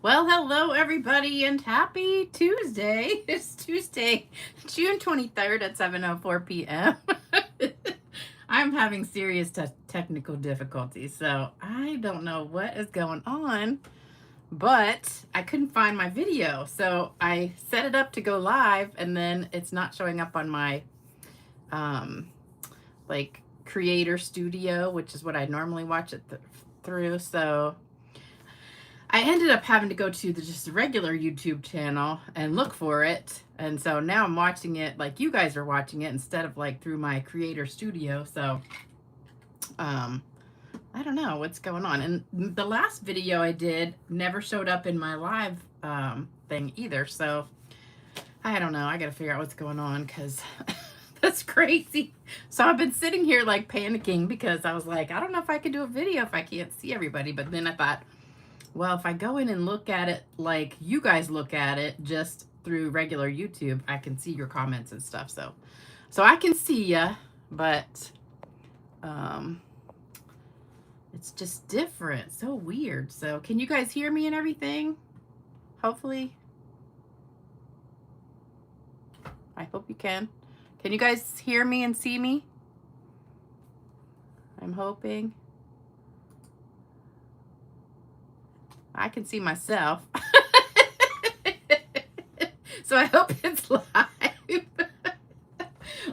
Well, hello everybody and happy Tuesday. It's Tuesday, June 23rd at 7:04 p.m. I'm having serious technical difficulties, so I don't know what is going on, but I couldn't find my video. So I set it up to go live and then it's not showing up on my like creator studio, which is what I normally watch it through. So I ended up having to go to just the regular YouTube channel and look for it. And so now I'm watching it like you guys are watching it instead of like through my creator studio. So, I don't know what's going on. And the last video I did never showed up in my live thing either. So I don't know. I got to figure out what's going on because that's crazy. So I've been sitting here like panicking because I was like, I don't know if I can do a video if I can't see everybody. But then I thought, well, if I go in and look at it like you guys look at it just through regular YouTube, I can see your comments and stuff. So I can see ya, but it's just different. So weird. So can you guys hear me and everything? Hopefully. I hope you can. Can you guys hear me and see me? I'm hoping. I can see myself. So I hope it's live.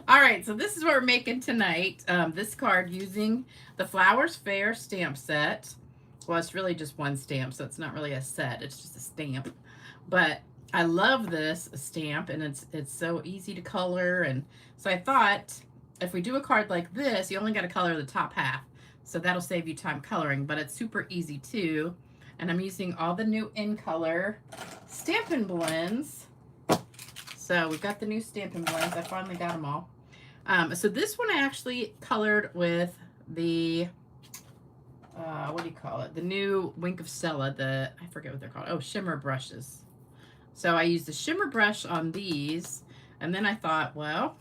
All right, so this is what we're making tonight. This card using the Flowers Fair stamp set. Well, it's really just one stamp, so it's not really a set. It's just a stamp. But I love this stamp, and it's so easy to color. And so I thought if we do a card like this, you only got to color the top half. So that'll save you time coloring, but it's super easy too. And I'm using all the new In Color Stampin' Blends. So we've got the new Stampin' Blends. I finally got them all. So this one I actually colored with the, what do you call it? The new Wink of Stella, I forget what they're called. Oh, shimmer brushes. So I used the shimmer brush on these. And then I thought, well,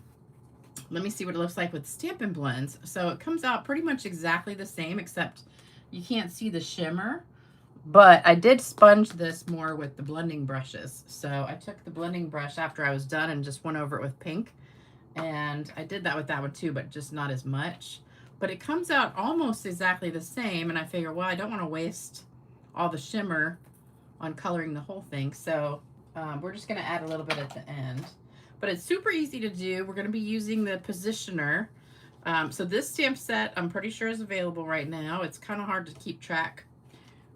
let me see what it looks like with Stampin' Blends. So it comes out pretty much exactly the same, except you can't see the shimmer. But I did sponge this more with the blending brushes. So I took the blending brush after I was done and just went over it with pink. And I did that with that one too, but just not as much. But it comes out almost exactly the same. And I figure, well, I don't want to waste all the shimmer on coloring the whole thing. So we're just going to add a little bit at the end. But it's super easy to do. We're going to be using the positioner. So this stamp set, I'm pretty sure is available right now. It's kind of hard to keep track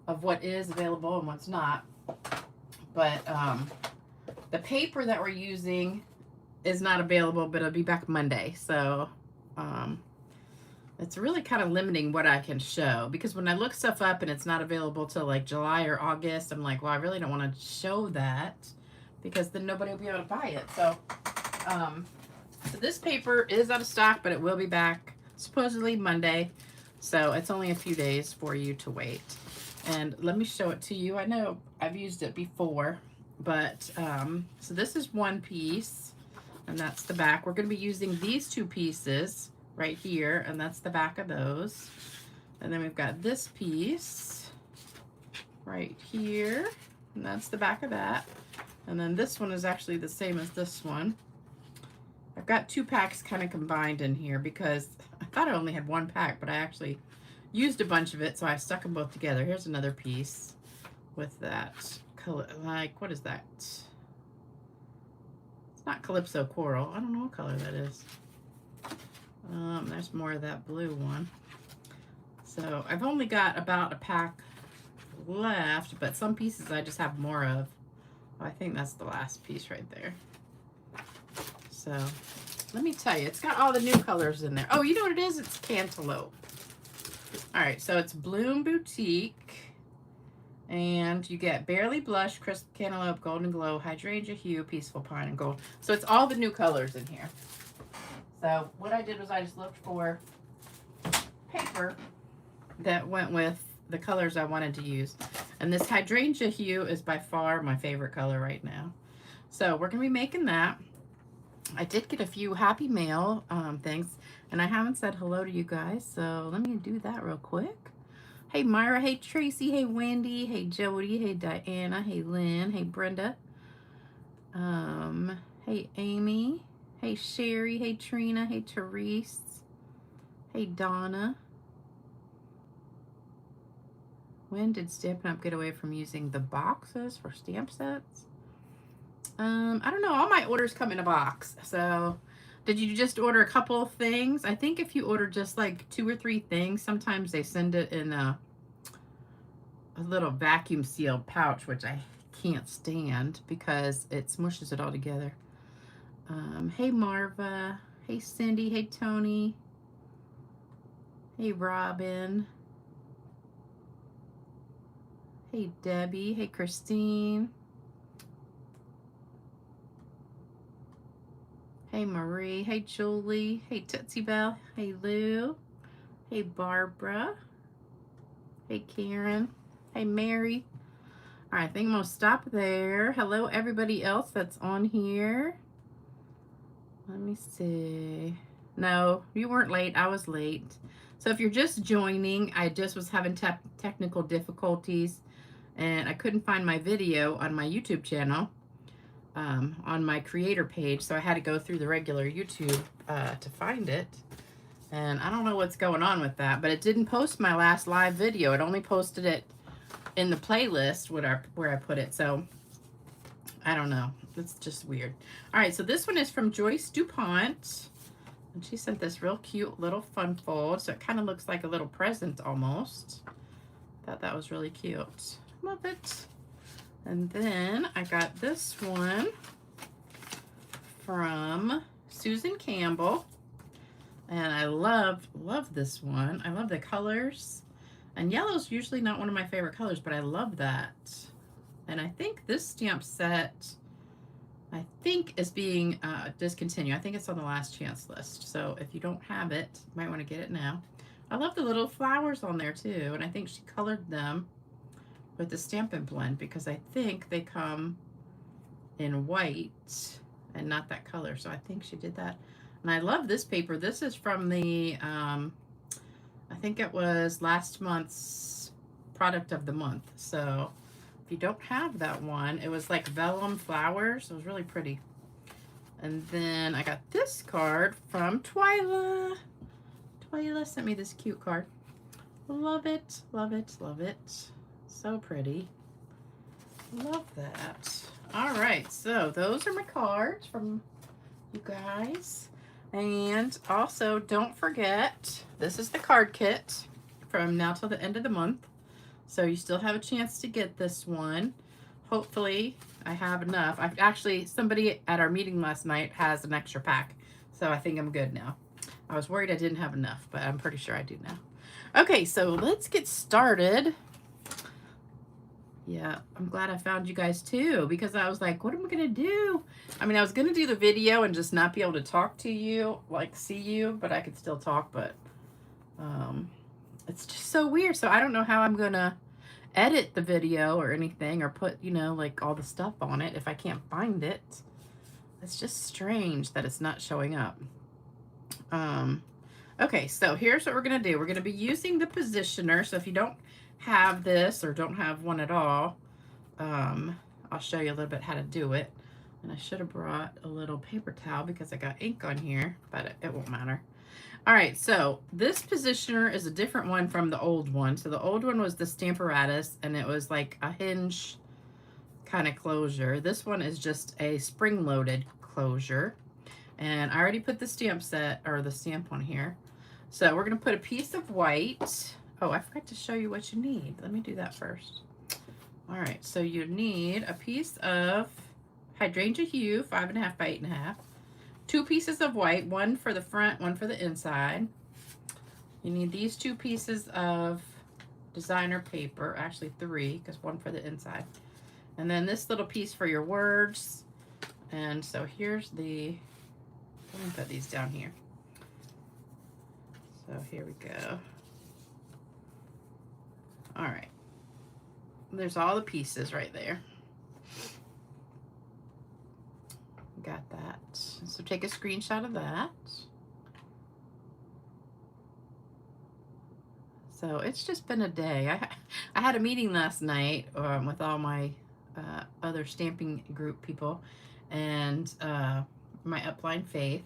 of what is available and what's not. But the paper that we're using is not available, but it'll be back Monday. So it's really kind of limiting what I can show, because when I look stuff up and it's not available till like July or August, I'm like, well, I really don't want to show that because then nobody will be able to buy it. So, so this paper is out of stock, but it will be back supposedly Monday. So it's only a few days for you to wait. And let me show it to you. I know I've used it before, but so this is one piece, and that's the back. We're going to be using these two pieces right here, and that's the back of those. And then we've got this piece right here, and that's the back of that. And then this one is actually the same as this one. I've got two packs kind of combined in here because I thought I only had one pack, but I actually used a bunch of it, so I stuck them both together. Here's another piece with that color, like, what is that? It's not Calypso Coral. I don't know what color that is. There's more of that blue one. So I've only got about a pack left, but some pieces I just have more of. Oh, I think that's the last piece right there. So let me tell you, it's got all the new colors in there. Oh, you know what it is? It's Cantaloupe. All right, so it's Bloom Boutique, and you get Barely Blush, Crisp Cantaloupe, Golden Glow, Hydrangea Hue, Peaceful Pine, and Gold. So it's all the new colors in here. So what I did was I just looked for paper that went with the colors I wanted to use. And this Hydrangea Hue is by far my favorite color right now. So we're going to be making that. I did get a few Happy Mail things, and I haven't said hello to you guys, so let me do that real quick. Hey Myra, hey Tracy, hey Wendy, hey Jody, hey Diana, hey Lynn, hey Brenda, hey Amy, hey Sherry, hey Trina, hey Therese, hey Donna. When did Stampin' Up! Get away from using the boxes for stamp sets? I don't know. All my orders come in a box. So did you just order a couple of things? I think if you order just like 2 or 3 things, sometimes they send it in a little vacuum sealed pouch, which I can't stand because it smushes it all together. Hey Marva, hey Cindy, hey Tony, hey Robin, hey Debbie, hey Christine, hey Marie, hey Julie, hey Tootsie Bell, hey Lou, hey Barbara, hey Karen, hey Mary. All right, I think I'm gonna stop there. Hello everybody else that's on here. Let me see. No, you weren't late. I was late. So if you're just joining, I just was having technical difficulties and I couldn't find my video on my YouTube channel, on my creator page. So I had to go through the regular YouTube to find it. And I don't know what's going on with that, but it didn't post my last live video. It only posted it in the playlist where I put it. So I don't know. It's just weird. All right, so this one is from Joyce DuPont. And she sent this real cute little fun fold. So it kind of looks like a little present almost. Thought that was really cute. Love it. And then I got this one from Susan Campbell. And I love this one. I love the colors. And yellow's usually not one of my favorite colors, but I love that. And I think this stamp set, I think, is being discontinued. I think it's on the last chance list. So if you don't have it, you might want to get it now. I love the little flowers on there too. And I think she colored them with the Stampin' blend because I think they come in white and not that color. So I think she did that. And I love this paper. This is from the, I think it was last month's product of the month. So if you don't have that one, it was like vellum flowers. It was really pretty. And then I got this card from Twyla. Twyla sent me this cute card. Love it, love it, love it. So pretty. Love that. All right, so those are my cards from you guys. And also, don't forget, this is the card kit from now till the end of the month. So you still have a chance to get this one. Hopefully, I have enough. I've actually, somebody at our meeting last night has an extra pack. So I think I'm good now. I was worried I didn't have enough, but I'm pretty sure I do now. Okay, so let's get started. Yeah, I'm glad I found you guys too, because I was like, what am I gonna do? I mean, I was gonna do the video and just not be able to talk to you, like see you, but I could still talk, but it's just so weird. So I don't know how I'm gonna edit the video or anything, or put, you know, like all the stuff on it if I can't find it. It's just strange that it's not showing up. Okay, so here's what we're gonna do. We're gonna be using the positioner. So if you don't have this or don't have one at all, I'll show you a little bit how to do it. And I should have brought a little paper towel because I got ink on here, but it won't matter. All right, so this positioner is a different one from the old one. So the old one was the Stamparatus, and it was like a hinge kind of closure. This one is just a spring-loaded closure. And I already put the stamp set, or the stamp on here. So we're gonna put a piece of white. Oh, I forgot to show you what you need. Let me do that first. All right, so you need a piece of hydrangea hue, 5.5 by 8.5. 2 pieces of white, one for the front, one for the inside. You need these 2 pieces of designer paper, actually 3, because one for the inside. And then this little piece for your words. And so here's the, let me put these down here. So here we go. All right. There's all the pieces right there. Got that. So take a screenshot of that. So it's just been a day. I had a meeting last night with all my other stamping group people and my upline Faith.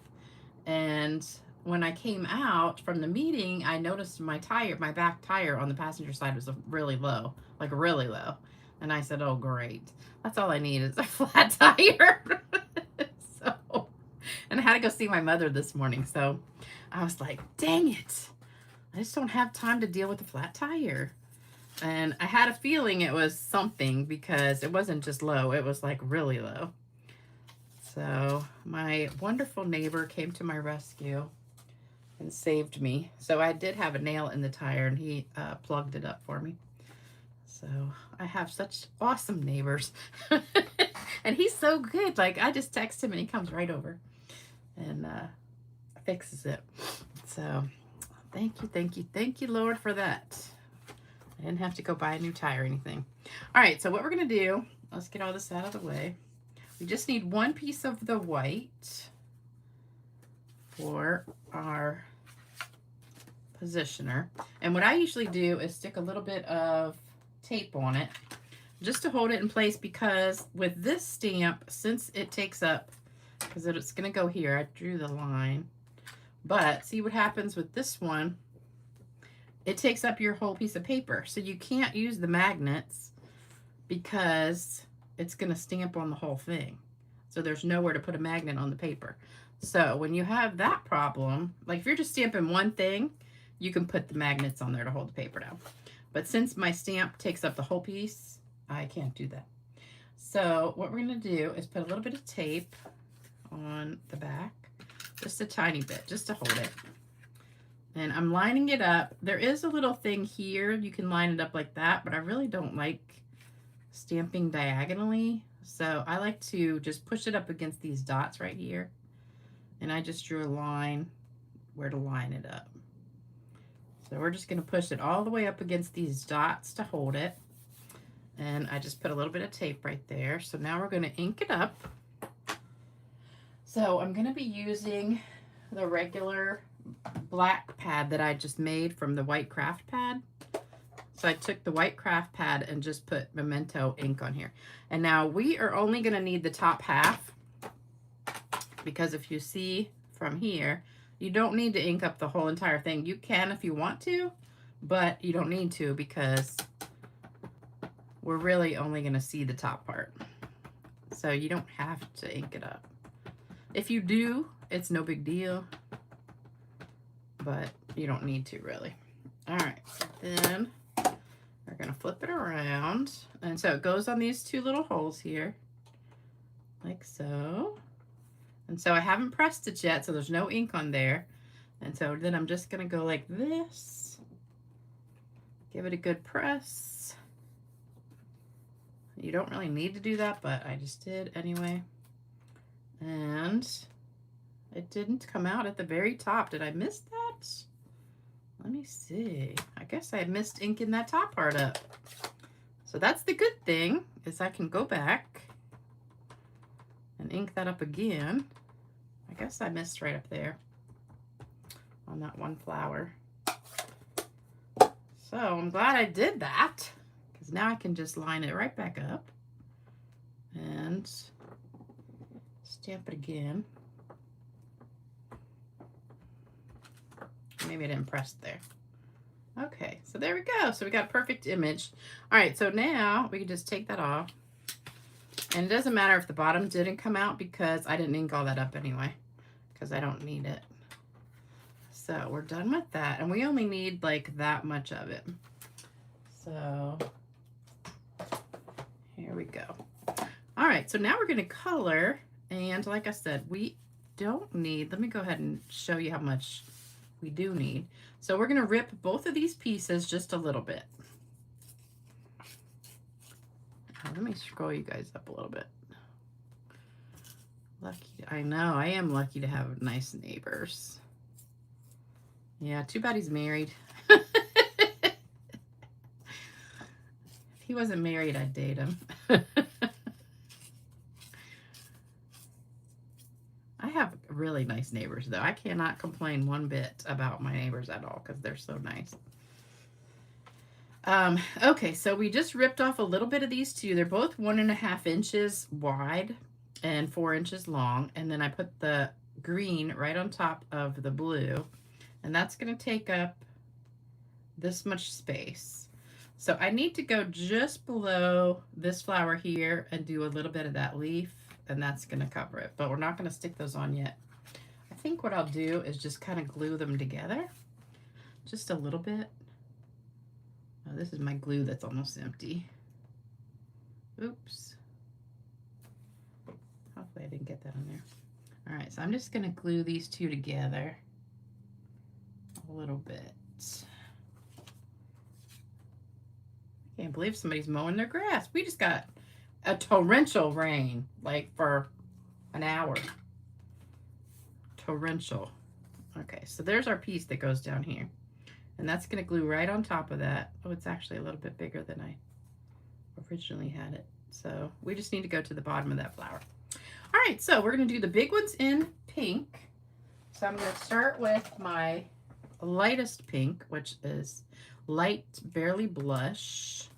And when I came out from the meeting, I noticed my back tire on the passenger side was really low, like really low. And I said, oh, great. That's all I need is a flat tire. So, and I had to go see my mother this morning. So I was like, dang it. I just don't have time to deal with a flat tire. And I had a feeling it was something because it wasn't just low. It was like really low. So my wonderful neighbor came to my rescue and saved me. So I did have a nail in the tire and he plugged it up for me. So I have such awesome neighbors. And he's so good. Like I just text him and he comes right over and fixes it. So thank you, Lord, for that. I didn't have to go buy a new tire or anything. All right, so what we're going to do, let's get all this out of the way. We just need one piece of the white for our positioner. And what I usually do is stick a little bit of tape on it just to hold it in place, because with this stamp, since it takes up, because it's going to go here, I drew the line. But see what happens with this one, it takes up your whole piece of paper. So you can't use the magnets because it's going to stamp on the whole thing. So there's nowhere to put a magnet on the paper. So when you have that problem, like if you're just stamping one thing, you can put the magnets on there to hold the paper down. But since my stamp takes up the whole piece, I can't do that. So what we're going to do is put a little bit of tape on the back. Just a tiny bit, just to hold it. And I'm lining it up. There is a little thing here. You can line it up like that, but I really don't like stamping diagonally. So I like to just push it up against these dots right here. And I just drew a line where to line it up. So we're just going to push it all the way up against these dots to hold it. And I just put a little bit of tape right there. So now we're going to ink it up. So I'm going to be using the regular black pad that I just made from the white craft pad. So I took the white craft pad and just put Memento ink on here. And now we are only going to need the top half, because if you see from here, you don't need to ink up the whole entire thing. You can if you want to, but you don't need to because we're really only going to see the top part. So you don't have to ink it up. If you do, it's no big deal, but you don't need to really. All right, then we're gonna flip it around. And so it goes on these two little holes here, like so. And so I haven't pressed it yet, so there's no ink on there. And so then I'm just gonna go like this, give it a good press. You don't really need to do that, but I just did anyway. And it didn't come out at the very top. Did I miss that? Let me see. I guess I missed inking that top part up. So that's the good thing, is I can go back and ink that up again. I guess I missed right up there on that one flower. So I'm glad I did that, because now I can just line it right back up and stamp it again. Maybe I didn't press there. Okay, so there we go. So we got a perfect image. All right, so now we can just take that off. And it doesn't matter if the bottom didn't come out because I didn't ink all that up anyway, because I don't need it. So we're done with that. And we only need like that much of it. So here we go. All right, so now we're going to color. And like I said, we don't need, let me go ahead and show you how much we do need. So we're going to rip both of these pieces just a little bit. Let me scroll you guys up a little bit. Lucky, I know, I am lucky to have nice neighbors. Yeah, too bad he's married. If he wasn't married, I'd date him. I have really nice neighbors, though. I cannot complain one bit about my neighbors at all because they're so nice. Okay, so we just ripped off a little bit of these two. They're both 1.5 inches wide and 4 inches long. And then I put the green right on top of the blue. And that's going to take up this much space. So I need to go just below this flower here and do a little bit of that leaf. And that's going to cover it. But we're not going to stick those on yet. I think what I'll do is just kind of glue them together. Just a little bit. Oh, this is my glue that's almost empty. Oops. Hopefully I didn't get that on there. All right, so I'm just gonna glue these two together a little bit. I can't believe somebody's mowing their grass. We just got a torrential rain, like for an hour. Torrential. Okay, so there's our piece that goes down here. And that's going to glue right on top of that. Oh, it's actually a little bit bigger than I originally had it. So we just need to go to the bottom of that flower. All right, so we're going to do the big ones in pink. So I'm going to start with my lightest pink, which is Light Barely Blush.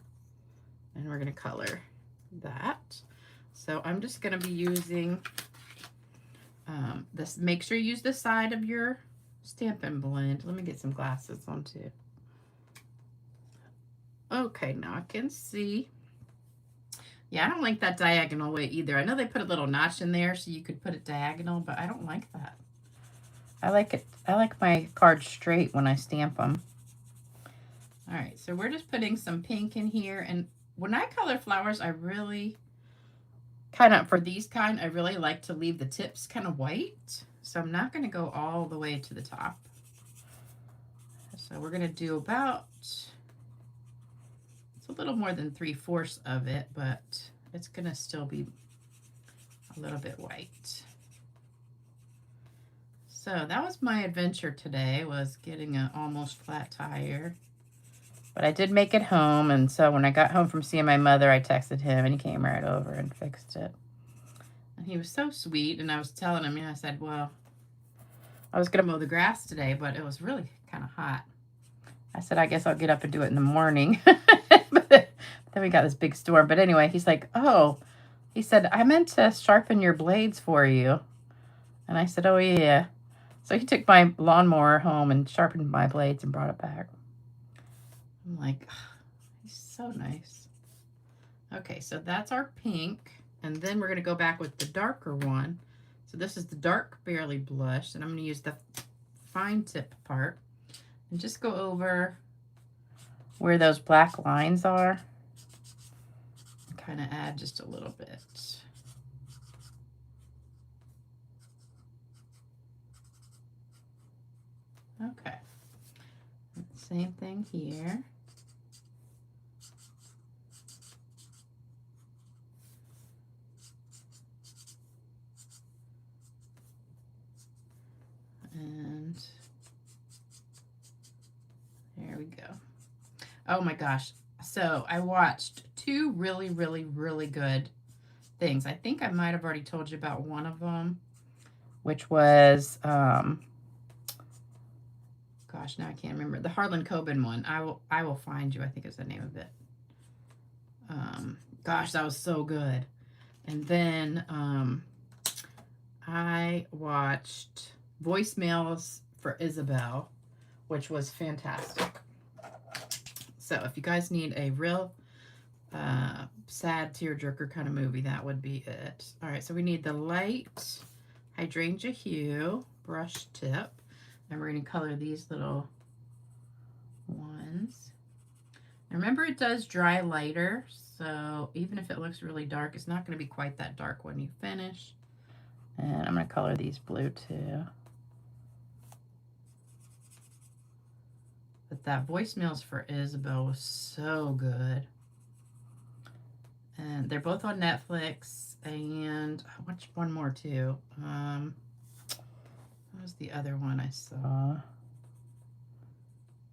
And we're going to color that. So I'm just going to be using this. Make sure you use the side of your Stampin' blend. Let me get some glasses on too. Okay, now I can see. Yeah, I don't like that diagonal way either. I know they put a little notch in there so you could put it diagonal, but I don't like that. I like it. I like my cards straight when I stamp them. All right, so we're just putting some pink in here. And when I color flowers, I really for these kind, I really like to leave the tips kind of white. So I'm not going to go all the way to the top. So we're going to do about, it's a little more than 3/4 of it, but it's going to still be a little bit white. So that was my adventure today, was getting an almost flat tire. But I did make it home, and so when I got home from seeing my mother, I texted him, and he came right over and fixed it. And he was so sweet, and I was telling him, I said, well, I was going to mow the grass today, but it was really kind of hot. I said, I guess I'll get up and do it in the morning. But then we got this big storm. But anyway, he's like, oh, he said, I meant to sharpen your blades for you. And I said, oh, yeah. So he took my lawnmower home and sharpened my blades and brought it back. I'm like, oh, he's so nice. Okay, so that's our pink. And then we're going to go back with the darker one. So this is the dark Barely Blush. And I'm going to use the fine tip part. And just go over where those black lines are. And kind of add just a little bit. Okay. Same thing here. And there we go. Oh my gosh. So I watched two really, really, really good things. I think I might have already told you about one of them, which was, gosh, now I can't remember. The Harlan Coben one. I will find you. I think is the name of it. Gosh, that was so good. And then I watched Voicemails for Isabel, which was fantastic. So if you guys need a real sad tearjerker kind of movie, that would be it. All right, so we need the light hydrangea hue brush tip, and we're going to color these little ones. And remember, it does dry lighter, so even if it looks really dark, it's not going to be quite that dark when you finish. And I'm going to color these blue too. But that Voicemails for Isabel was so good. And they're both on Netflix. And I watched one more too. What was the other one I saw?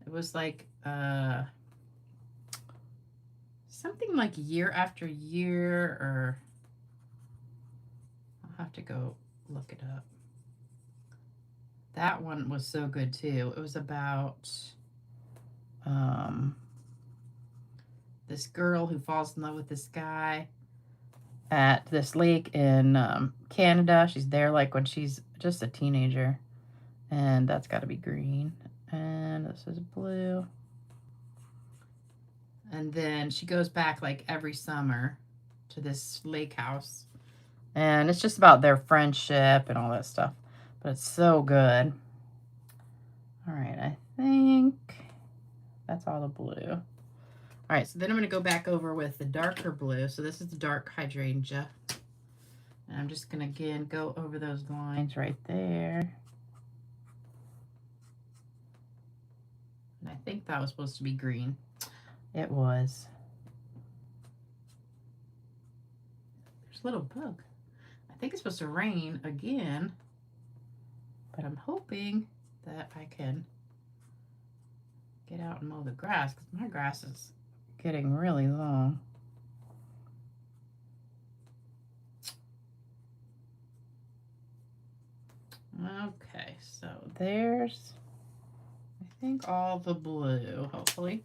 It was like something like Year After Year, or I'll have to go look it up. That one was so good too. It was about this girl who falls in love with this guy at this lake in Canada. She's there like when she's just a teenager. And that's got to be green. And this is blue. And then she goes back like every summer to this lake house. And it's just about their friendship and all that stuff. But it's so good. All right, I think that's all the blue. All right, so then I'm going to go back over with the darker blue. So this is the dark hydrangea. And I'm just going to, again, go over those lines right there. And I think that was supposed to be green. It was. There's a little bug. I think it's supposed to rain again. But I'm hoping that I can get out and mow the grass, because my grass is getting really long. Okay, so there's, I think, all the blue, hopefully.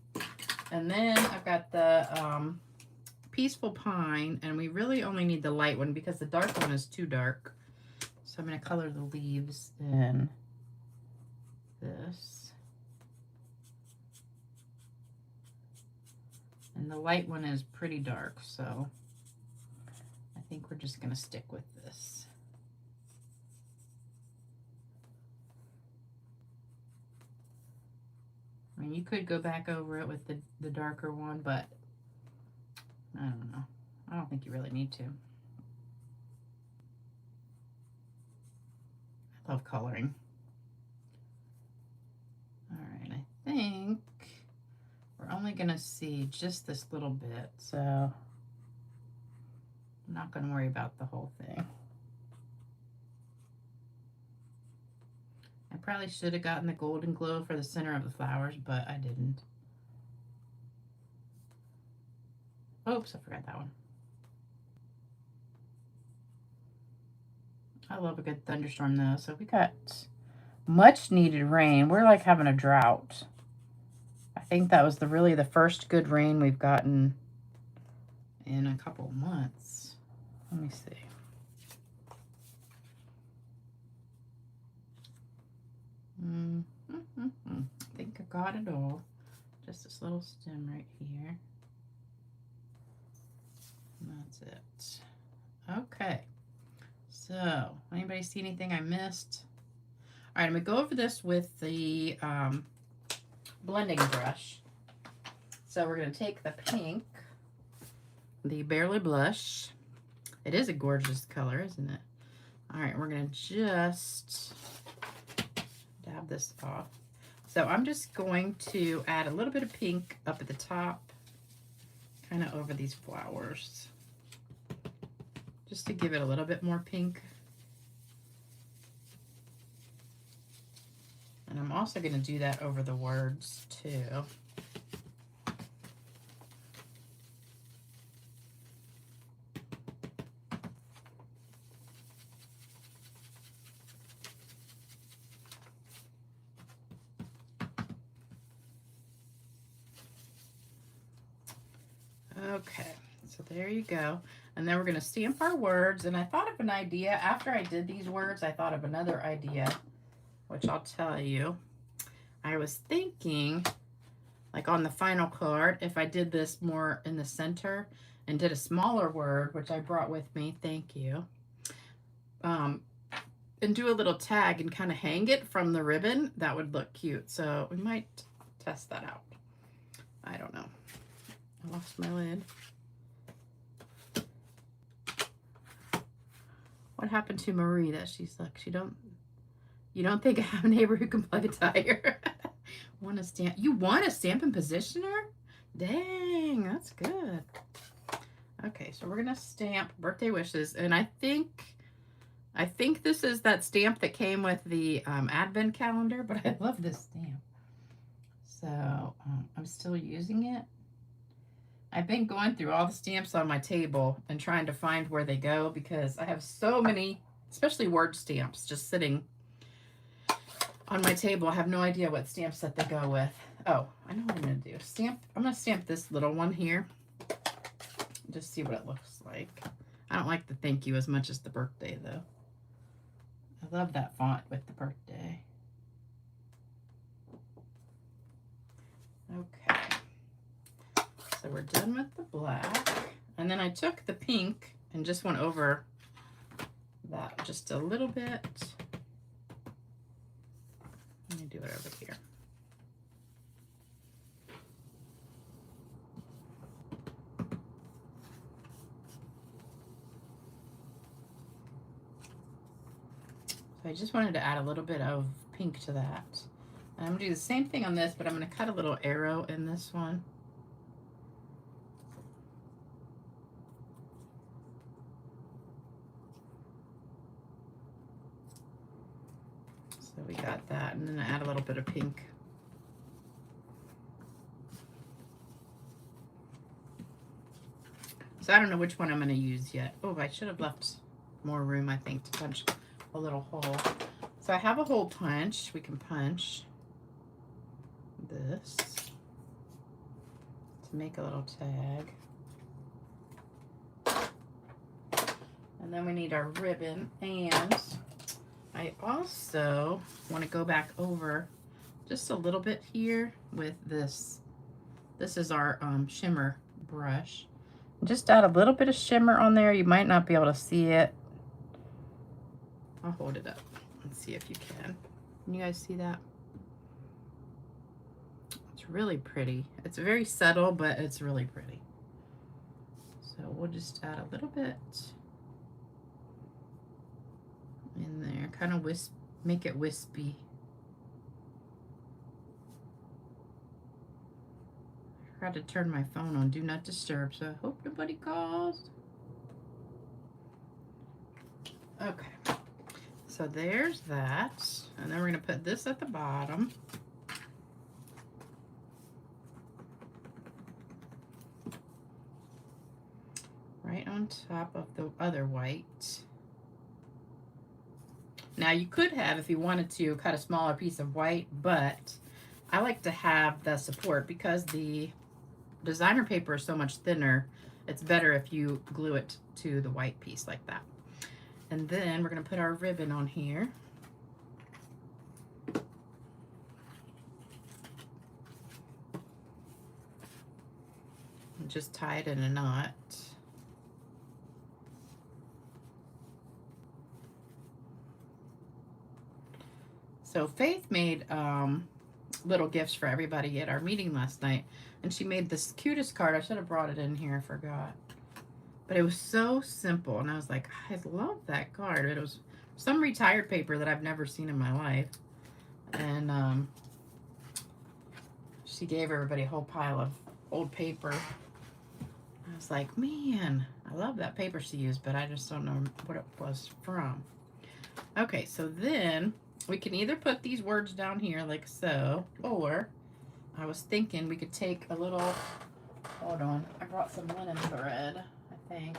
And then I've got the Peaceful Pine, and we really only need the light one because the dark one is too dark. So I'm going to color the leaves in this. And the light one is pretty dark, so I think we're just going to stick with this. I mean, you could go back over it with the darker one, but I don't know. I don't think you really need to. I love coloring. All right, I think we're only going to see just this little bit, so I'm not going to worry about the whole thing. I probably should have gotten the golden glow for the center of the flowers, but I didn't. Oops, I forgot that one. I love a good thunderstorm though. So we got much needed rain. We're like having a drought. I think that was really the first good rain we've gotten in a couple of months. Let me see. I think I got it all. Just this little stem right here. And that's it. Okay. So, anybody see anything I missed? All right, I'm going to go over this with the blending brush. So we're going to take the pink, the Barely Blush. It is a gorgeous color, isn't it? All right, we're going to just dab this off. So I'm just going to add a little bit of pink up at the top, kind of over these flowers, just to give it a little bit more pink. And I'm also going to do that over the words too. Okay, so there you go. And then we're going to stamp our words. And I thought of an idea. After I did these words, I thought of another idea, which I'll tell you. I was thinking, like on the final card, if I did this more in the center and did a smaller word, which I brought with me, thank you, and do a little tag and kind of hang it from the ribbon, that would look cute. So we might test that out. I don't know. I lost my lid. What happened to Marie that she's like, you don't think I have a neighbor who can plug a tire? Want to stamp? You want a Stampin' Positioner? Dang, that's good. Okay, so we're gonna stamp birthday wishes, and I think this is that stamp that came with the advent calendar, but I love this stamp. So I'm still using it. I've been going through all the stamps on my table and trying to find where they go because I have so many, especially word stamps, just sitting on my table. I have no idea what stamp set they go with. Oh, I know what I'm going to do. I'm going to stamp this little one here. Just see what it looks like. I don't like the thank you as much as the birthday though. I love that font with the birthday. Okay. So we're done with the black. And then I took the pink and just went over that just a little bit. Let me do it over here. So I just wanted to add a little bit of pink to that. And I'm gonna do the same thing on this, but I'm gonna cut a little arrow in this one. So we got that, and then I add a little bit of pink. So I don't know which one I'm gonna use yet. Oh, I should have left more room, I think, to punch a little hole. So I have a hole punch. We can punch this to make a little tag. And then we need our ribbon, and I also want to go back over just a little bit here with this. This is our shimmer brush. Just add a little bit of shimmer on there. You might not be able to see it. I'll hold it up and see if you can. Can you guys see that? It's really pretty. It's very subtle, but it's really pretty. So we'll just add a little bit in there, kind of make it wispy. I forgot to turn my phone on Do Not Disturb, so I hope nobody calls. Okay, so there's that. And then we're gonna put this at the bottom. Right on top of the other white. Now you could have, if you wanted to, cut a smaller piece of white, but I like to have the support because the designer paper is so much thinner. It's better if you glue it to the white piece like that. And then we're gonna put our ribbon on here. And just tie it in a knot. So Faith made little gifts for everybody at our meeting last night, and she made this cutest card. I should have brought it in here, I forgot. But it was so simple, and I was like, I love that card. It was some retired paper that I've never seen in my life. And she gave everybody a whole pile of old paper. I was like, man, I love that paper she used, but I just don't know what it was from. Okay, so then we can either put these words down here like so, or I was thinking we could take a little, hold on, I brought some linen thread, I think.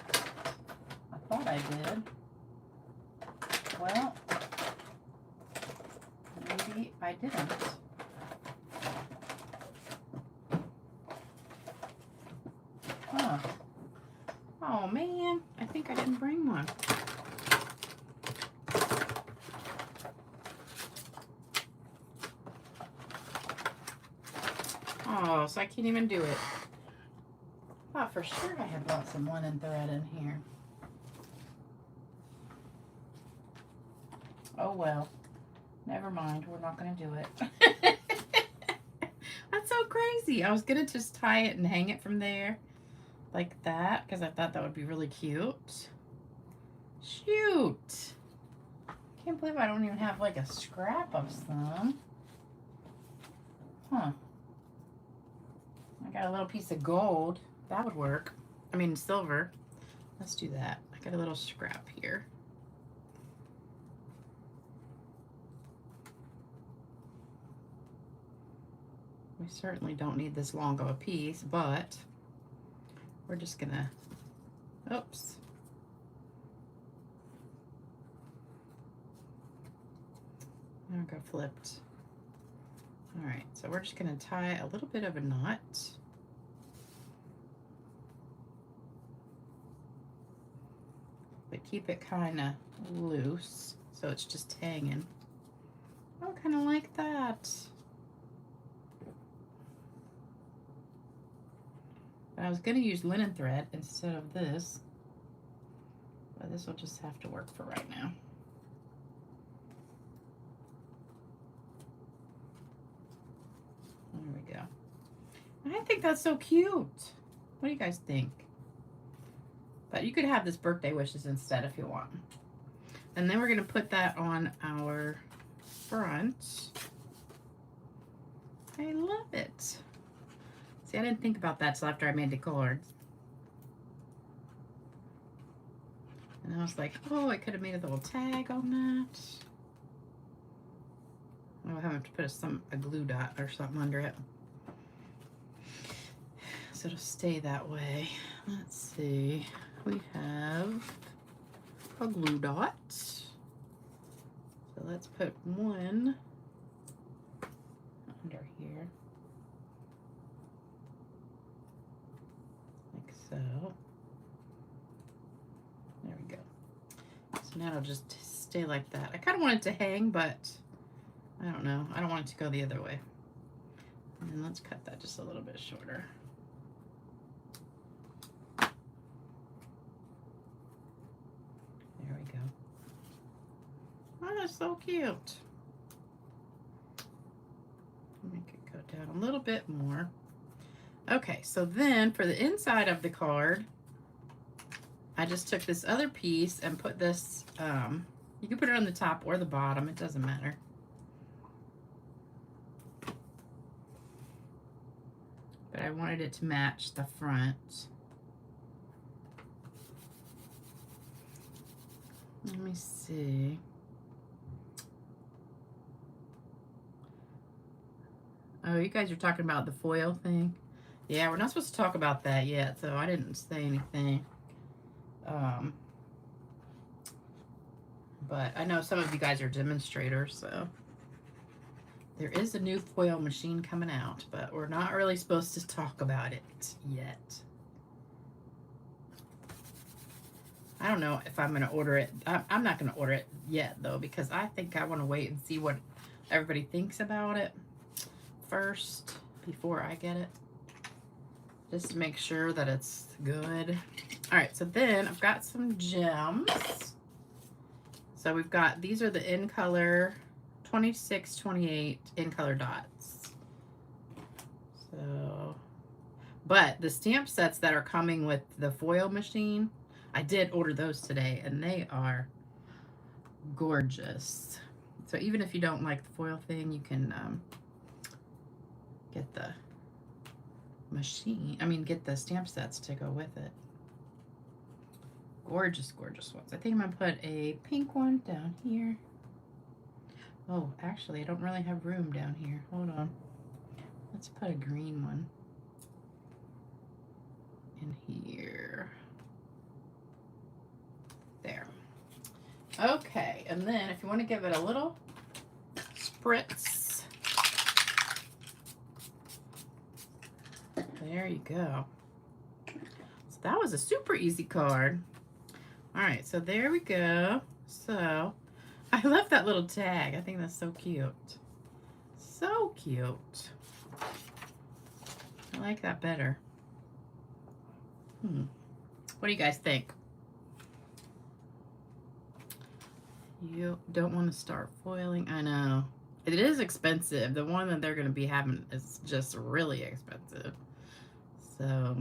I thought I did. Well, maybe I didn't. Huh. Oh man, I think I didn't bring one. Oh, so I can't even do it. Oh, for sure I had brought some linen thread in here. Oh well, never mind, we're not gonna do it. That's so crazy. I was gonna just tie it and hang it from there like that because I thought that would be really cute. Shoot. Can't believe I don't even have like a scrap of some. Huh. I got a little piece of gold. That would work. I mean, silver. Let's do that. I got a little scrap here. We certainly don't need this long of a piece, but we're just gonna, oops. I got flipped. All right, so we're just gonna tie a little bit of a knot. but keep it kind of loose so it's just hanging. I kind of like that. I was going to use linen thread instead of this, but this will just have to work for right now. There we go. I think that's so cute. What do you guys think? But you could have this birthday wishes instead if you want. And then we're going to put that on our front. I love it. See, I didn't think about that till after I made the cards. And I was like, oh, I could have made a little tag on that. Oh, I have to put a glue dot or something under it. So it'll stay that way. Let's see. We have a glue dot. So let's put one under here. Like so. There we go. So now it'll just stay like that. I kind of want it to hang, but I don't know. I don't want it to go the other way. And then let's cut that just a little bit shorter. There we go. Oh, that's so cute. Make it go down a little bit more. Okay, so then for the inside of the card, I just took this other piece and put this, you can put it on the top or the bottom, it doesn't matter. But I wanted it to match the front. Let me see. Oh, you guys are talking about the foil thing? Yeah, we're not supposed to talk about that yet, so I didn't say anything. But I know some of you guys are demonstrators, so there is a new foil machine coming out, but we're not really supposed to talk about it yet. I don't know if I'm going to order it. I'm not going to order it yet, though, because I think I want to wait and see what everybody thinks about it first before I get it, just to make sure that it's good. All right, so then I've got some gems. So we've got, these are the in color 26, 28 in color dots. So, but the stamp sets that are coming with the foil machine, I did order those today, and they are gorgeous. So even if you don't like the foil thing, you can get the machine, get the stamp sets to go with it. Gorgeous, gorgeous ones. I think I'm gonna put a pink one down here. Oh, actually, I don't really have room down here. Hold on. Let's put a green one in here. There. Okay, and then if you want to give it a little spritz, there you go. So that was a super easy card. All right, so there we go. So I love that little tag. I think that's so cute. So cute. I like that better. What do you guys think? You don't want to start foiling? I know. It is expensive. The one that they're going to be having is just really expensive. So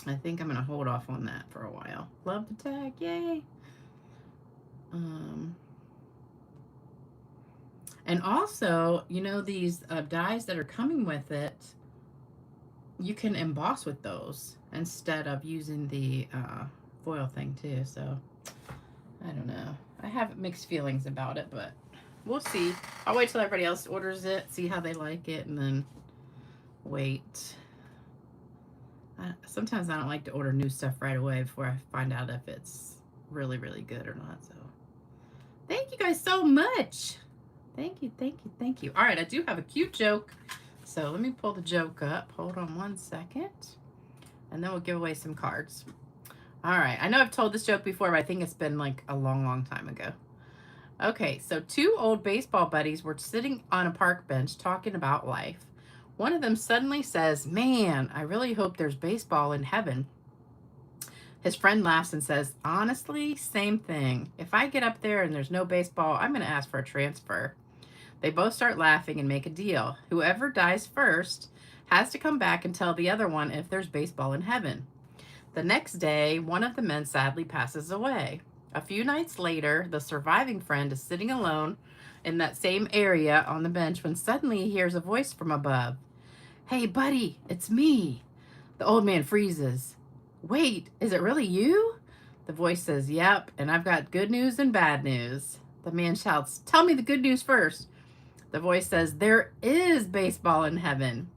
I think I'm going to hold off on that for a while. Love the tag. Yay. And also, you know, these dies that are coming with it, you can emboss with those instead of using the foil thing too. So I don't know. I have mixed feelings about it, but we'll see. I'll wait till everybody else orders it, see how they like it, and then wait. Sometimes I don't like to order new stuff right away before I find out if it's really, really good or not. So thank you guys so much. Thank you, thank you, thank you. All right, I do have a cute joke. So let me pull the joke up. Hold on one second. And then we'll give away some cards. All right. I know I've told this joke before, but I think it's been like a long, long time ago. Okay, so two old baseball buddies were sitting on a park bench talking about life. One of them suddenly says, "Man, I really hope there's baseball in heaven." His friend laughs and says, "Honestly, same thing. If I get up there and there's no baseball, I'm going to ask for a transfer." They both start laughing and make a deal. Whoever dies first has to come back and tell the other one if there's baseball in heaven. The next day, one of the men sadly passes away. A few nights later, the surviving friend is sitting alone in that same area on the bench when suddenly he hears a voice from above. "Hey, buddy, it's me." The old man freezes. "Wait, is it really you?" The voice says, "Yep, and I've got good news and bad news." The man shouts, "Tell me the good news first." The voice says, "There is baseball in heaven."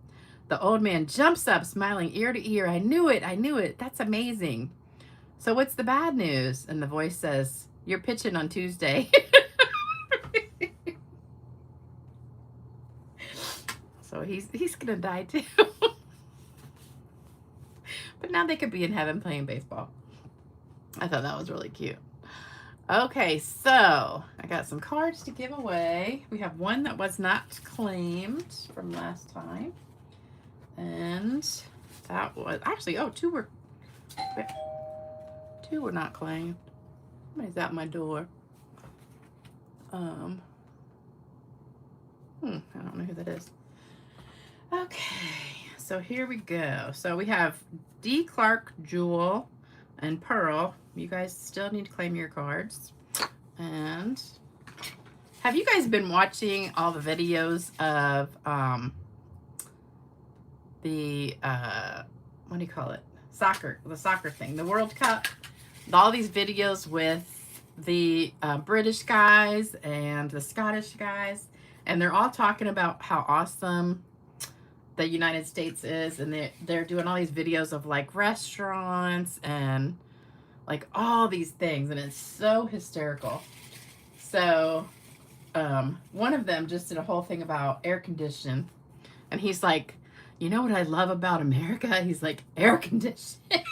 The old man jumps up, smiling ear to ear. "I knew it. I knew it. That's amazing." "So what's the bad news?" And the voice says, "You're pitching on Tuesday." So he's going to die too. But now they could be in heaven playing baseball. I thought that was really cute. Okay, so I got some cards to give away. We have one that was not claimed from last time. And that was actually, oh, two were not claimed. Somebody's at my door. I don't know who that is. Okay, so here we go. So we have D. Clark, Jewel, and Pearl. You guys still need to claim your cards. And have you guys been watching all the videos of the what do you call it? The soccer thing, the World Cup. All these videos with the British guys and the Scottish guys, and they're all talking about how awesome the United States is, and they're doing all these videos of like restaurants and like all these things, and it's so hysterical. So one of them just did a whole thing about air conditioning, and he's like, "You know what I love about America?" He's like, "Air conditioning."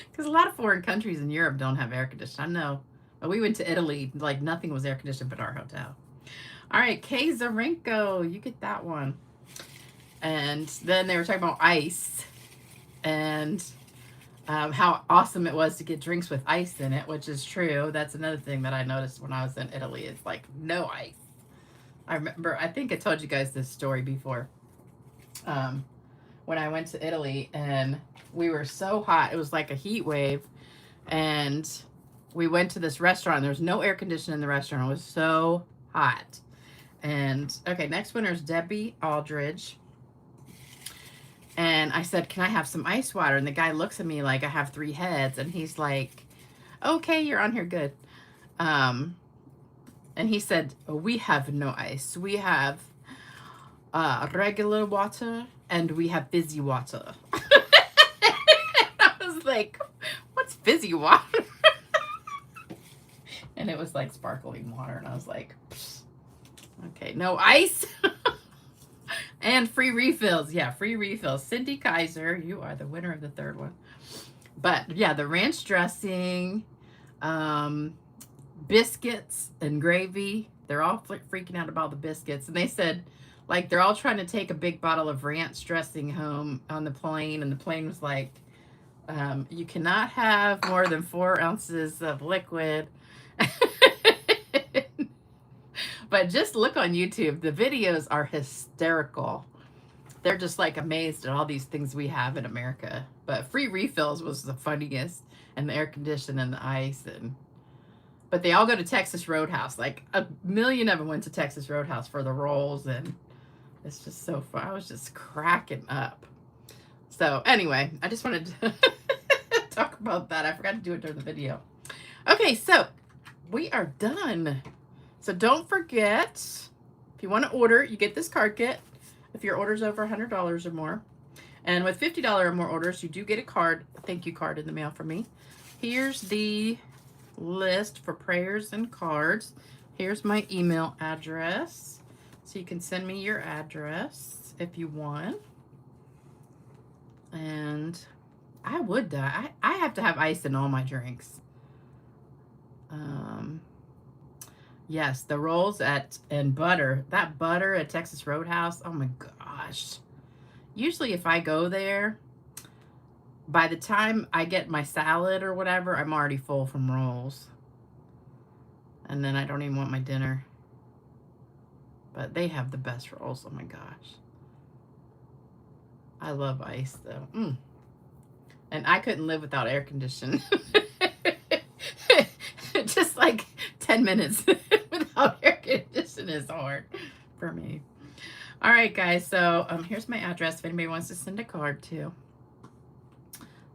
Because a lot of foreign countries in Europe don't have air conditioning. I know. But we went to Italy, like nothing was air conditioned but our hotel. All right, Kay Zarenko, you get that one. And then they were talking about ice and how awesome it was to get drinks with ice in it, which is true. That's another thing that I noticed when I was in Italy. It's like no ice. I remember, I think I told you guys this story before. When I went to Italy and we were so hot, it was like a heat wave, and we went to this restaurant. There was no air conditioning in the restaurant. It was so hot. And okay, next winner is Debbie Aldridge. And I said, "Can I have some ice water?" And the guy looks at me like I have 3 heads, and he's like, "Okay, you're on here, good." And he said, "We have no ice. We have regular water, and we have fizzy water." I was like, "What's fizzy water?" And it was like sparkling water, and I was like, "Okay, no ice." And free refills. Yeah, free refills. Cindy Kaiser, you are the winner of the 3rd one. But yeah, the ranch dressing, biscuits and gravy. They're all freaking out about the biscuits. And they said, like, they're all trying to take a big bottle of ranch dressing home on the plane. And the plane was like, you cannot have more than 4 ounces of liquid. But just look on YouTube. The videos are hysterical. They're just like amazed at all these things we have in America. But free refills was the funniest, and the air conditioning and the ice. But they all go to Texas Roadhouse. Like a million of them went to Texas Roadhouse for the rolls, and it's just so fun. I was just cracking up. So anyway, I just wanted to talk about that. I forgot to do it during the video. Okay, so we are done. So don't forget, if you want to order, you get this card kit if your order's over $100 or more. And with $50 or more orders, you do get a card, a thank you card in the mail from me. Here's the list for prayers and cards. Here's my email address. So you can send me your address if you want. And I would die. I have to have ice in all my drinks. Yes, the rolls and butter. That butter at Texas Roadhouse, oh my gosh. Usually if I go there, by the time I get my salad or whatever, I'm already full from rolls. And then I don't even want my dinner. But they have the best rolls, oh my gosh. I love ice though. And I couldn't live without air conditioning. Just like 10 minutes without air conditioning is hard for me. All right, guys. So here's my address if anybody wants to send a card to.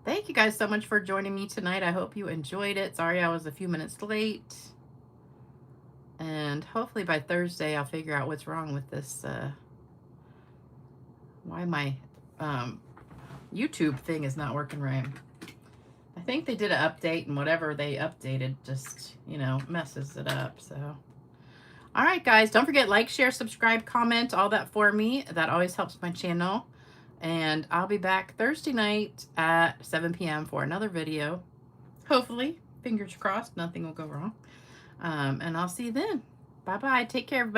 Thank you guys so much for joining me tonight. I hope you enjoyed it. Sorry I was a few minutes late. And hopefully by Thursday I'll figure out what's wrong with this. Why my YouTube thing is not working right. I think they did an update, and whatever they updated just, you know, messes it up. So, all right, guys, don't forget, like, share, subscribe, comment, all that for me. That always helps my channel. And I'll be back Thursday night at 7 p.m. for another video. Hopefully, fingers crossed, nothing will go wrong. And I'll see you then. Bye-bye. Take care, everybody.